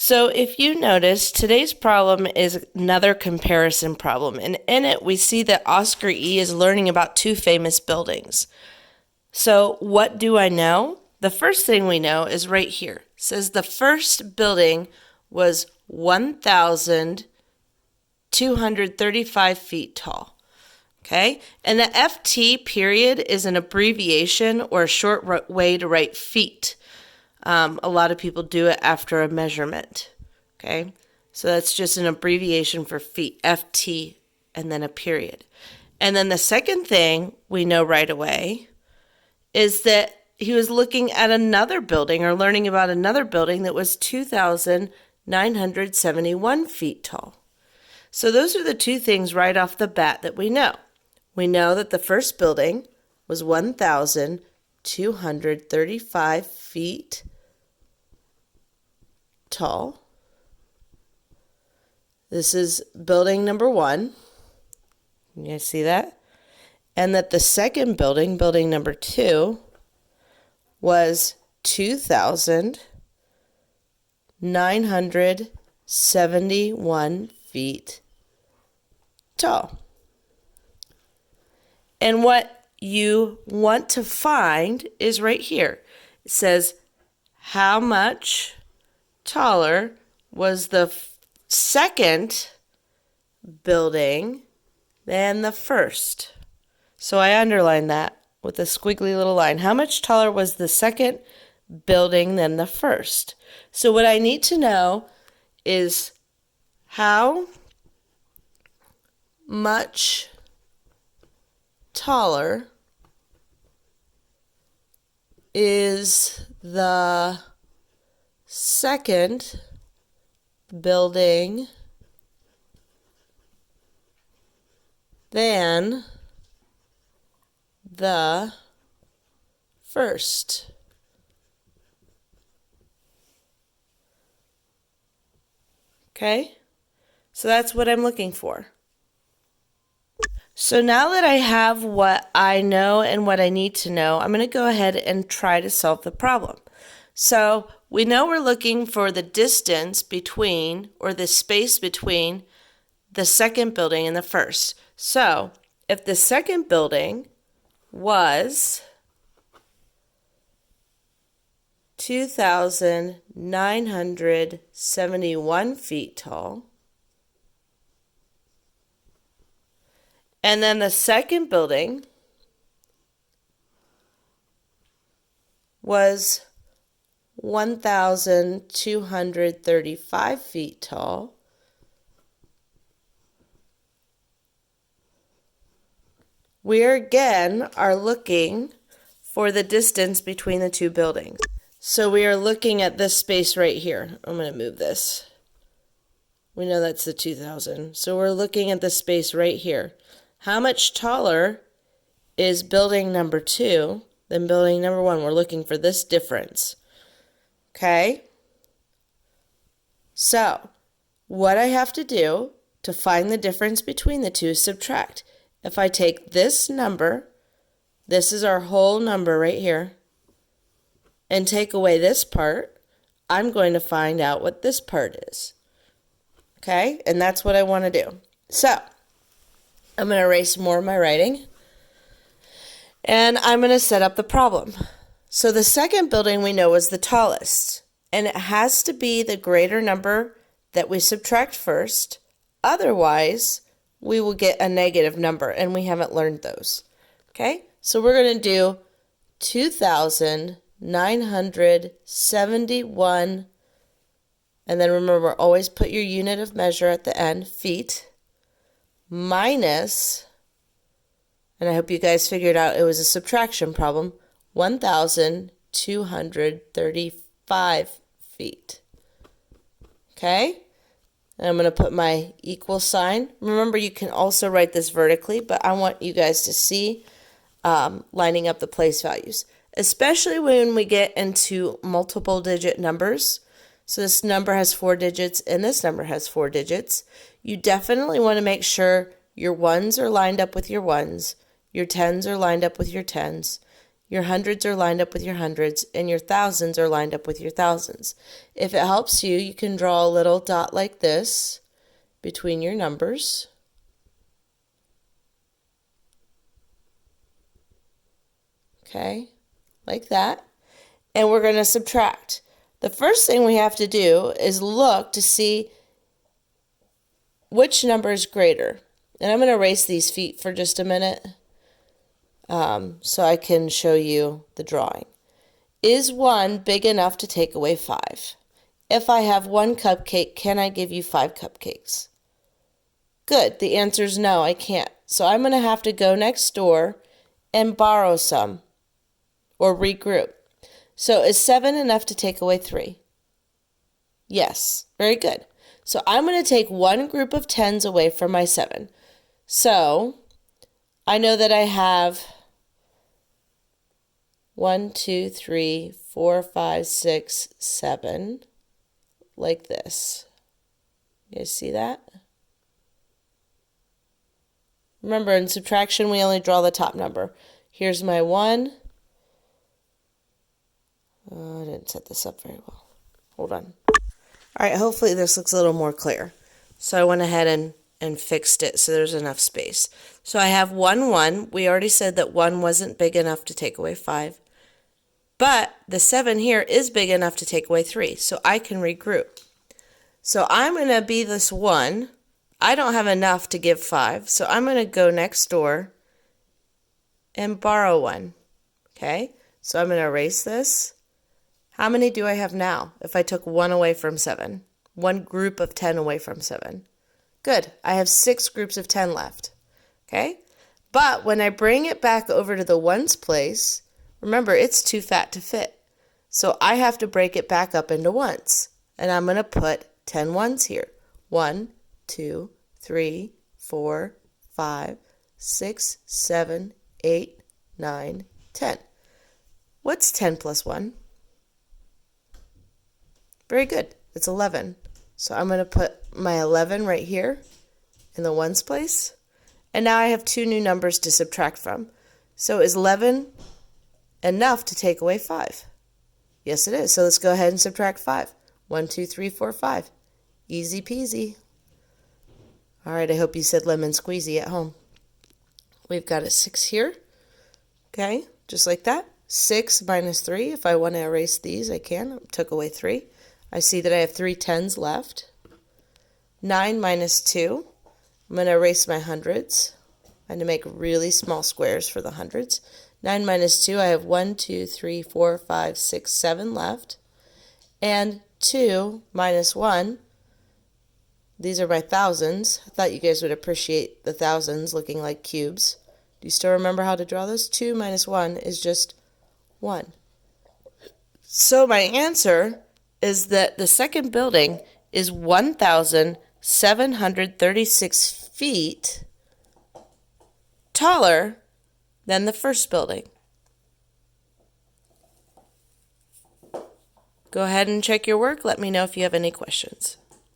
So if you notice, today's problem is another comparison problem. And in it, we see that Oscar E. is learning about two famous buildings. So what do I know? The first thing we know is right here. It says the first building was 1,235 feet tall. Okay? And the FT period is an abbreviation or a short way to write feet. A lot of people do it after a measurement, okay? So that's just an abbreviation for feet, FT, and then a period. And then the second thing we know right away is that he was looking at another building or learning about another building that was 2,971 feet tall. So those are the two things right off the bat that we know. We know that the first building was 1,235 feet tall. This is building number 1. You guys see that? And that the second building, building number 2, was 2,971 feet tall. And what you want to find is right here. It says, how much taller was the second building than the first? So I underlined that with a squiggly little line. How much taller was the second building than the first? So what I need to know is how much taller is the second building than the first. Okay? So that's what I'm looking for. So now that I have what I know and what I need to know, I'm going to go ahead and try to solve the problem. So we know we're looking for the distance between, or the space between, the second building and the first. So if the second building was 2,971 feet tall, and then the second building was 1,235 feet tall, we again are looking for the distance between the two buildings. So we are looking at this space right here. I'm going to move this. We know that's the 2,000. So we're looking at the space right here. How much taller is building number 2 than building number 1? We're looking for this difference. Okay? So, what I have to do to find the difference between the two is subtract. If I take this number, this is our whole number right here, and take away this part, I'm going to find out what this part is. Okay? And that's what I want to do. So, I'm going to erase more of my writing, and I'm going to set up the problem. So the second building we know is the tallest, and it has to be the greater number that we subtract first. Otherwise, we will get a negative number, and we haven't learned those. Okay? So we're going to do 2,971, and then remember, always put your unit of measure at the end, feet, minus, and I hope you guys figured out it was a subtraction problem, 1,235 feet. Okay? And I'm going to put my equal sign. Remember, you can also write this vertically, but I want you guys to see lining up the place values, especially when we get into multiple digit numbers. So this number has 4 digits and this number has 4 digits. You definitely want to make sure your 1s are lined up with your 1s, your 10s are lined up with your 10s, your hundreds are lined up with your hundreds, and your thousands are lined up with your thousands. If it helps you, you can draw a little dot like this between your numbers. Okay, like that. And we're going to subtract. The first thing we have to do is look to see which number is greater. And I'm going to erase these feet for just a minute so I can show you the drawing. Is 1 big enough to take away 5? If I have 1 cupcake, can I give you 5 cupcakes? Good. The answer is no, I can't. So I'm going to have to go next door and borrow some or regroup. So is 7 enough to take away 3? Yes. Very good. So I'm going to take one group of 10s away from my 7. So I know that I have 1, 2, 3, 4, 5, 6, 7, like this. You guys see that? Remember, in subtraction, we only draw the top number. Here's my 1. Oh, I didn't set this up very well. Hold on. All right, hopefully this looks a little more clear. So I went ahead and fixed it so there's enough space. So I have 1, 1. We already said that 1 wasn't big enough to take away 5. But the 7 here is big enough to take away 3, so I can regroup. So I'm going to be this 1. I don't have enough to give 5, so I'm going to go next door and borrow 1. Okay, so I'm going to erase this. How many do I have now if I took 1 away from 7? One group of 10 away from 7. Good, I have 6 groups of 10 left. Okay, but when I bring it back over to the ones place, remember, it's too fat to fit. So I have to break it back up into ones. And I'm going to put 10 ones here. 1, 2, 3, 4, 5, 6, 7, 8, 9, 10. What's 10 plus 1? Very good. It's 11. So I'm going to put my 11 right here in the ones place. And now I have 2 new numbers to subtract from. So is 11 enough to take away 5? Yes, it is. So let's go ahead and subtract 5. 1, 2, 3, 4, 5. Easy peasy. All right, I hope you said lemon squeezy at home. We've got a 6 here. Okay, just like that. 6 minus 3. If I want to erase these, I can. I took away 3. I see that I have 3 10s left. 9 minus 2. I'm going to erase my hundreds. I'm going to make really small squares for the hundreds. 9 minus 2, I have 1, 2, 3, 4, 5, 6, 7 left. And 2 minus 1, these are my thousands. I thought you guys would appreciate the thousands looking like cubes. Do you still remember how to draw those? 2 minus 1 is just 1. So my answer is that the second building is 1,736 feet taller than the first building. Go ahead and check your work. Let me know if you have any questions.